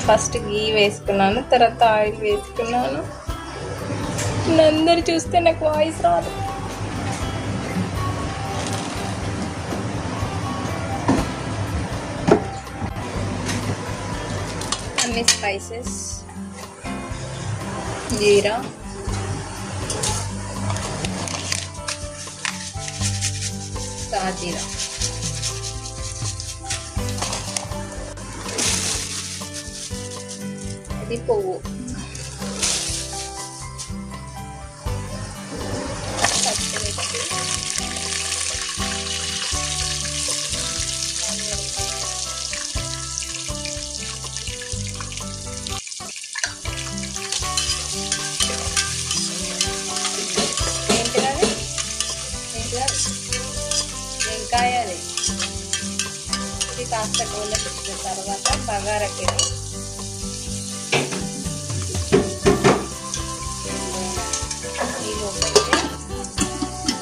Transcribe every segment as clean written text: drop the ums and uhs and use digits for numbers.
First గీ వేసుకున్నాను, తర్వాత oil వేసుకున్నాను. అందరు చూస్తే నాకు వాయిస్ రాదు. అన్ని స్పైసెస్, జీరా, సాజీరా, ఇది పువ్వు, పచ్చిమిర్చి, వెంకాయ. ఇది కాస్త గోల పెట్టిన తర్వాత బగారాకి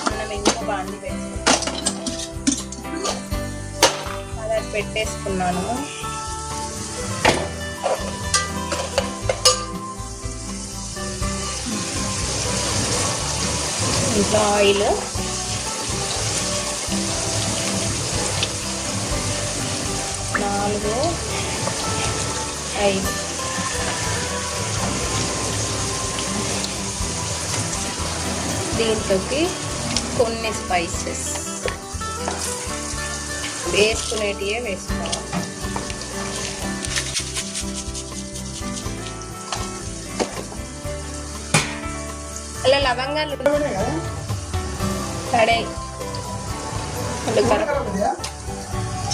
మనం ఇంకో బాండి అలా పెట్టేసుకున్నాను. ఇంకా ఆయిల్, నాలుగు 5 దీంట్లోకి కొన్ని స్పైసెస్ వేసుకునేటివే వేసుకోవాలి. అలా లవంగాలు కడే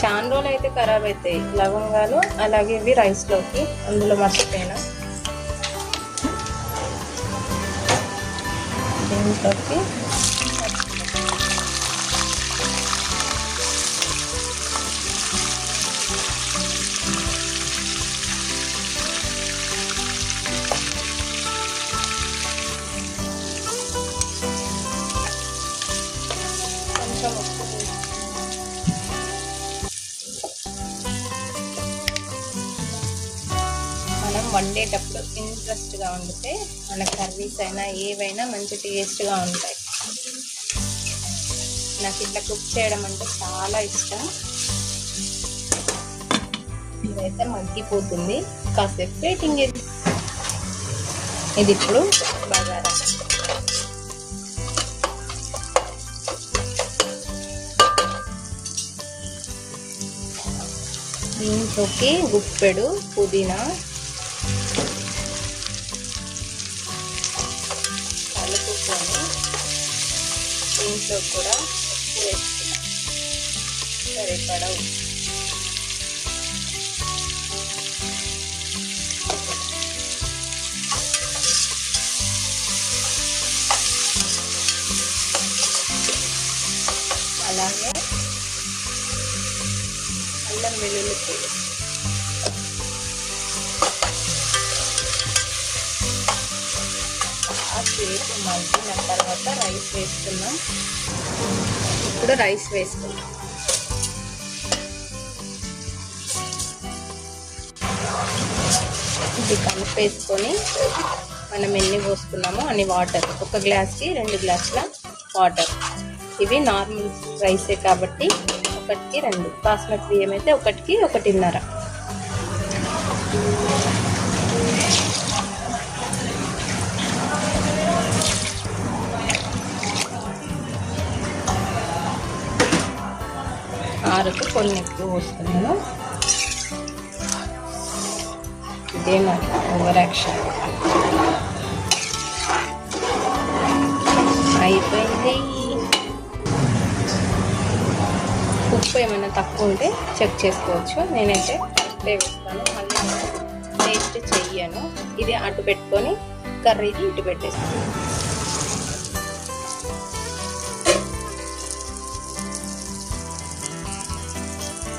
చాలా రోజులు అయితే ఖరాబ్ అవుతాయి లవంగాలు. అలాగే ఇవి రైస్లోకి, అందులో మర్చిపోయినా దీంట్లోకి కొంచెం ఉప్పు. మనం వండేటప్పుడు ఇంట్రెస్ట్గా వండితే మన కర్రీస్ అయినా ఏవైనా మంచి టేస్ట్గా ఉంటాయి. నాకు ఇట్లా కుక్ చేయడం అంటే చాలా ఇష్టం. ఇదైతే మగ్గిపోతుంది, కాసేపు వెయిటింగ్. ఇది ఇప్పుడు బగారా. దీంట్లోకి గుప్పెడు పుదీనా, కలుపుకొని దీంట్లో కూడా ఉప్పు వేసుకున్నాం, సరిపడా ఉప్పు. అలాగే అల్లం వెల్లుల్లి పేస్ట్, కాసేపు మగ్గిన తర్వాత రైస్ వేసుకున్నాం. ఇప్పుడు రైస్ వేసుకున్నాం. ఇది కలిపేసుకొని మనం ఎన్ని పోసుకున్నామో అన్ని వాటర్, ఒక గ్లాస్కి 2 గ్లాసుల వాటర్. ఇవి నార్మల్ రైసే కాబట్టి 1కి 2, బాస్మతి బియ్యం అయితే 1కి 1.5. ఆరుకు కొన్ని ఎక్కువ పోస్తున్నాను. ఇదేనా ఓవర్ యాక్షన్. అయిపోయింది. ఉప్పు ఏమైనా తక్కువ ఉంటే చెక్ చేసుకోవచ్చు. నేనైతే ఫస్టే వేస్తాను, మళ్ళీ టేస్ట్ చెయ్యను. ఇది అటు పెట్టుకొని కర్రీకి ఇటు పెట్టేస్తాను.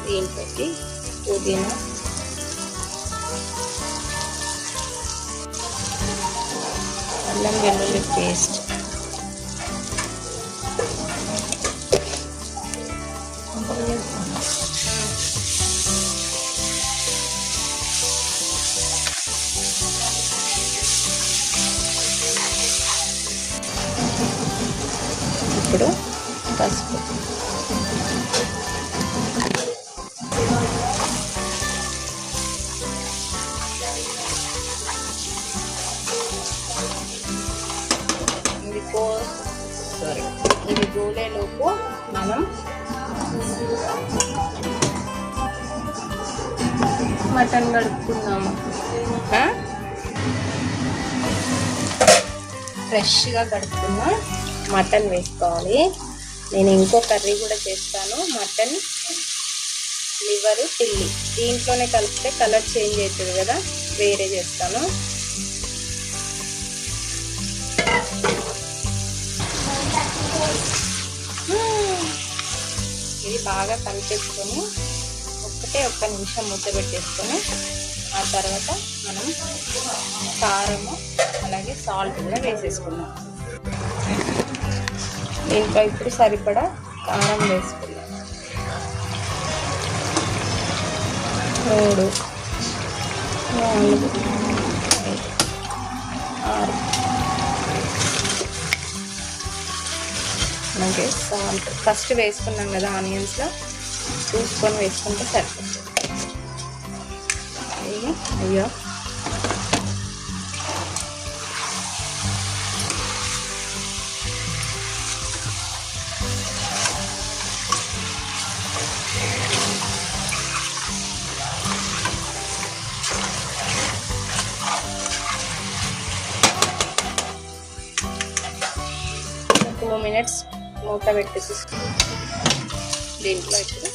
దీంట్లోకి పుదీనా, అల్లం వెల్లుల్లి పేస్ట్, ఇప్పుడు పసుపు, ఇది గోలేలోపు మనం మటన్ కడుపుకుందాము. ఫ్రెష్గా కడుపుకున్న మటన్ వేసుకోవాలి. నేను ఇంకో కర్రీ కూడా చేస్తాను, మటన్ లివరు టిల్లి. దీంట్లోనే కలిపితే కలర్ చేంజ్ అవుతుంది కదా, వేరే చేస్తాను. ఇది బాగా కలిపేసుకొని ఒక్క నిమిషం మూత పెట్టేసుకొని ఆ తర్వాత మనం కారము అలాగే సాల్ట్ కూడా వేసేసుకున్నాం. దీంట్లో ఇప్పుడు సరిపడా కారం వేసుకున్నాం. 3, 4, 5, 6. అలాగే సాల్ట్ ఫస్ట్ వేసుకున్నాం కదా, ఆనియన్స్లో చూసుకొని వేసుకుంటే సరిపోతుంది. అయ్యో టూ మినిట్స్ మూత పెట్టేసి దీంట్లో ఇప్పుడు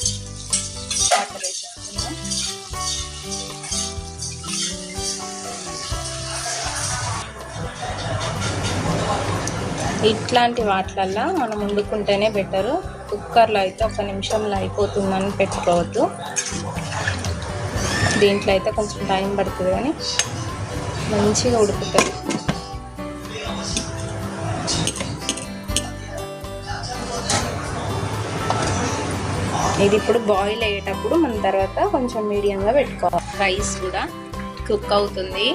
వాటర్ వేసేసుకుందాం. ఇట్లాంటి వాటిలల్లో మనం వండుకుంటేనే బెటరు. కుక్కర్లో అయితే 1 నిమిషంలో అయిపోతుందని పెట్టుకోవద్దు. దీంట్లో అయితే కొంచెం టైం పడుతుంది కానీ మంచిగా ఉడుకుతుంది. ఇది ఇప్పుడు బాయిల్ అయ్యేటప్పుడు మన తర్వాత కొంచెం మీడియంగా పెట్టుకోవాలి. రైస్ కూడా కుక్ అవుతుంది,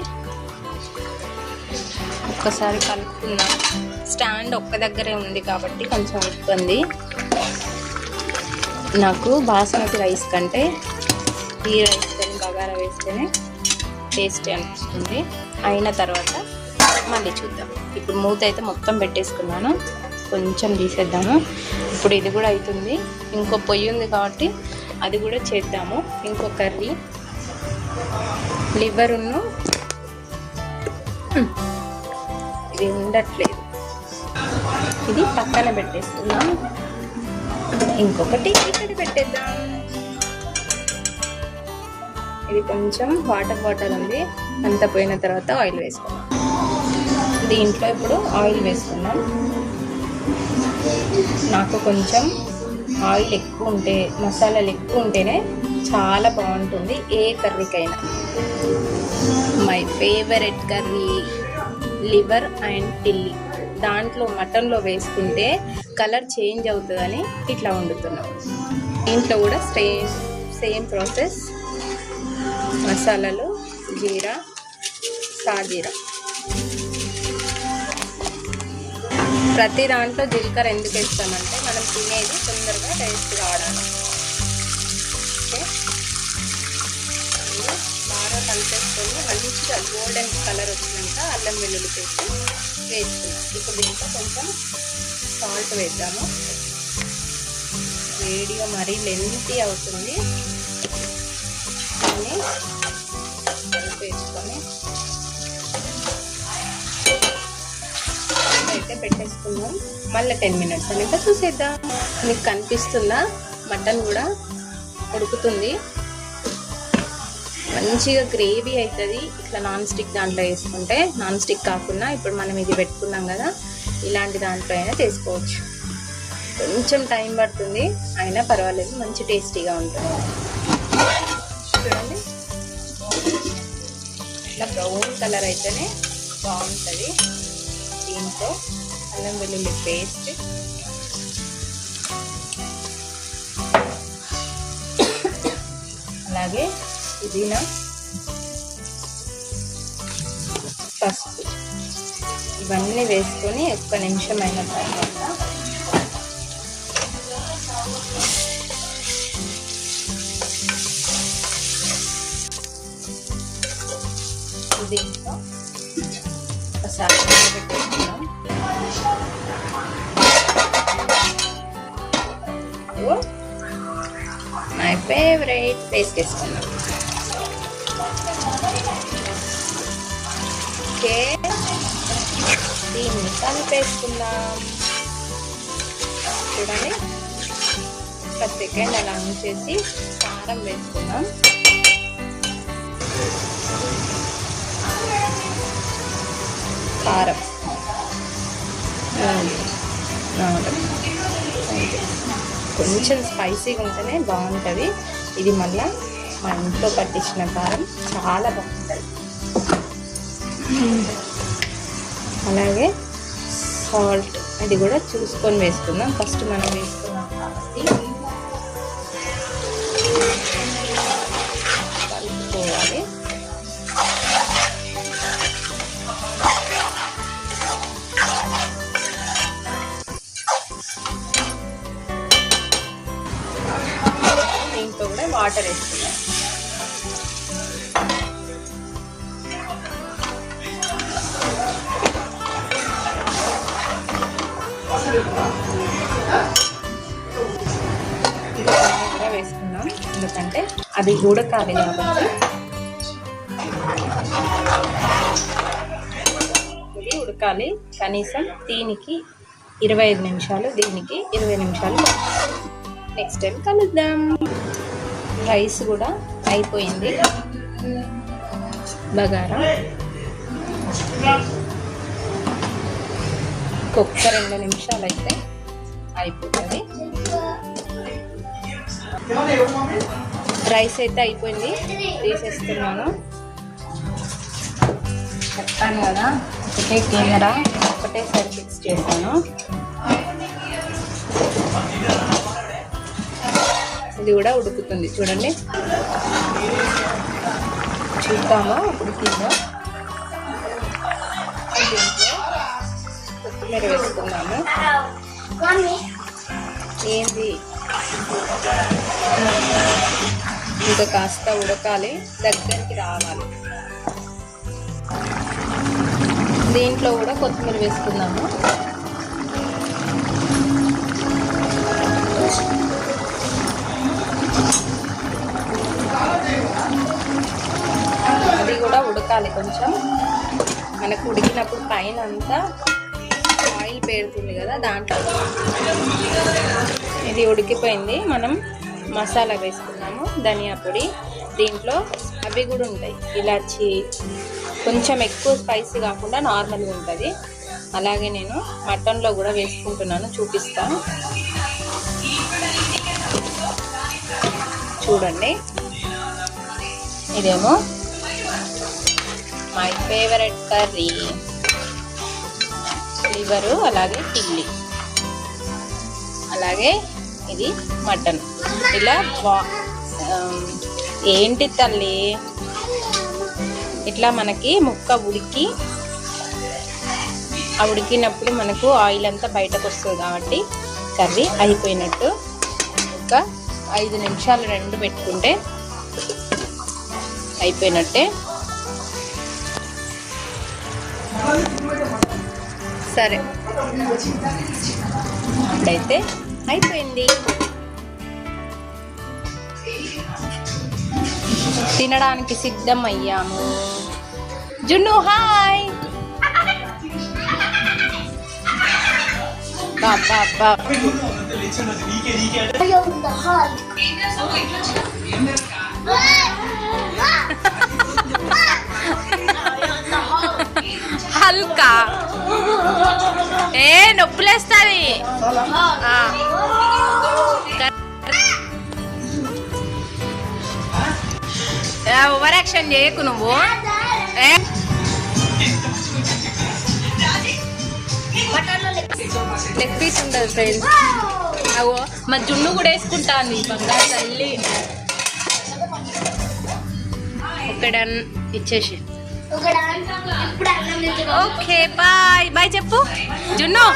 ఒక్కసారి కలుపుకుందాం. స్టాండ్ ఒక్క దగ్గరే ఉంది కాబట్టి కొంచెం ఇబ్బంది. నాకు బాస్మతి రైస్ కంటే ఈ రైస్ కానీ బగారా వేస్తేనే టేస్టీ అనిపిస్తుంది. అయిన తర్వాత మళ్ళీ చూద్దాం. ఇప్పుడు మూత అయితే మొత్తం పెట్టేసుకున్నాను, కొంచెం తీసేద్దాము. ఇప్పుడు ఇది కూడా అవుతుంది, ఇంకో పొయ్యి ఉంది కాబట్టి అది కూడా చేద్దాము. ఇంకో కర్రీ లివరును ఇది ఉండట్లేదు, ఇది పక్కన పెట్టేస్తున్నాం. ఇంకొకటి ఇక్కడ పెట్టేద్దాం. ఇది కొంచెం వాటర్ ఉంది, అంత పోయిన తర్వాత ఆయిల్ వేసుకుందాం. దీంట్లో ఇప్పుడు ఆయిల్ వేసుకుందాం. నాకు కొంచెం ఆయిల్ ఎక్కువ ఉంటే, మసాలాలు ఎక్కువ ఉంటేనే చాలా బాగుంటుంది ఏ కర్రీకైనా. My favourite curry liver and టిల్లి. దాంట్లో మటన్లో వేసుకుంటే కలర్ చేంజ్ అవుతుందని ఇట్లా వండుతున్నాం. దీంట్లో కూడా సేమ్ ప్రాసెస్. మసాలాలు జీరా, సాజీరా. ప్రతి దాంట్లో జీలకర్ర ఎందుకు వేస్తామంటే మనం తినేది తొందరగా టేస్ట్ రావడానికి. ఓకే, బాగా కలిపేసుకొని మంచిగా గోల్డెన్ కలర్ వచ్చినాక అల్లం వెల్లుల్లి పేస్ట్ వేసుకున్నాం. ఇప్పుడు దీంట్లో కొంచెం సాల్ట్ వేద్దాము. వీడియో మరీ లెంతీ అవుతుంది, దాన్ని వేసుకొని అయితే పెట్టేసుకుందాం. మళ్ళీ 10 మినిట్స్ అనేది చూసేద్దాం. మీకు కనిపిస్తుందా, మటన్ కూడా ఉడుకుతుంది, మంచిగా గ్రేవీ అవుతుంది. ఇట్లా నాన్ స్టిక్ దాంట్లో వేసుకుంటే, నాన్ స్టిక్ కాకుండా ఇప్పుడు మనం ఇది పెట్టుకున్నాం కదా, ఇలాంటి దాంట్లో అయినా చేసుకోవచ్చు. కొంచెం టైం పడుతుంది, అయినా పర్వాలేదు, మంచి టేస్టీగా ఉంటుంది. చూడండి, ఇట్లా బ్రౌన్ కలర్ అయితేనే బాగుంటుంది. దీంట్లో అల్లం వెల్లుల్లి పేస్ట్, అలాగే పుదీనా, పసుపు ఇవన్నీ వేసుకొని ఒక్క నిమిషం అయిన తర్వాత దీంట్లో ఒకసారి పెట్టేసుకుందాం. మై ఫేవరెట్ పేస్ట్ వేసుకున్నాం. ఓకే, దీన్ని కలిపేసుకుందాం. చూడండి, ఒక సెకండ్ అలా ఉంచేసి కారం వేసుకుందాం. కారం కొంచెం స్పైసీగా ఉంటేనే బాగుంటుంది. ఇది మళ్ళీ మా ఇంట్లో పట్టించిన కారం చాలా బాగుంటుంది. అలాగే సాల్ట్ అది కూడా చూసుకొని వేసుకుందాం. ఫస్ట్ మనం వేసుకున్నాం కాబట్టి కలుపుకోవాలి. దీంట్లో కూడా వాటర్ వేసుకున్నాం. కూడా వేసుకున్నాం, ఎందుకంటే అది ఉడకాలి కాబట్టి. ఇది ఉడకాలి కనీసం దీనికి 25 నిమిషాలు, దీనికి 20 నిమిషాలు. నెక్స్ట్ టైం కలుద్దాం. రైస్ కూడా అయిపోయింది. బగారా ఒక్క 2 నిమిషాలు అయితే అయిపోతుంది. రైస్ అయితే అయిపోయింది, తీసేస్తున్నాను. చెప్పాను కదా, ఒకటే కెమెరా ఒకటేసారి ఫిక్స్ చేశాను. ఇది కూడా ఉడుకుతుంది చూడండి. చూద్దామా ఉడికిందో. దీంట్లో కొత్తిమీర వేసుకున్నాము. ఏంది ఇంకా కాస్త ఉడకాలి, దగ్గరికి రావాలి. దీంట్లో కూడా కొత్తిమీర వేసుకుందాము. అది కూడా ఉడకాలి కొంచెం. మనకు ఉడికినప్పుడు పైన అంతా ఆయిల్ పేరుతుంది కదా, దాంట్లో ఇది ఉడికిపోయింది. మనం మసాలా వేసుకున్నాము, ధనియా పొడి. దీంట్లో అవి కూడా ఉంటాయి, ఇలాచి, కొంచెం ఎక్కువ స్పైసీ కాకుండా నార్మల్గా ఉంటుంది. అలాగే నేను మటన్లో కూడా వేసుకుంటున్నాను, చూపిస్తాను చూడండి. ఇదేమో మై ఫేవరెట్ కర్రీ, లివరు, అలాగే కిల్లి, అలాగే ఇది మటన్. ఇలా ఏంటి తల్లి, ఇట్లా మనకి ముక్క ఉడికి, ఆ ఉడికినప్పుడు మనకు ఆయిల్ అంతా బయటకు వస్తుంది కాబట్టి కర్రీ అయిపోయినట్టు. ఒక 5 నిమిషాలు రెండు పెట్టుకుంటే అయిపోయినట్టే. సరే, ఇప్పుడైతే అయిపోయింది. తినడానికి సిద్ధం అయ్యాము. జున్ను హాయ్. బాబా హల్కా నొప్పులేస్తుంది. ఓవర్ యాక్షన్ చేయకు నువ్వు. లెగ్ పీస్ ఉండదు ఫ్రెండ్స్. అవో మా జున్ను కూడా వేసుకుంటాను బంగారు తల్లి. ఒక డన్ ఇచ్చేసి. ఓకే బాయ్ బాయ్ చెప్పు జున్ను.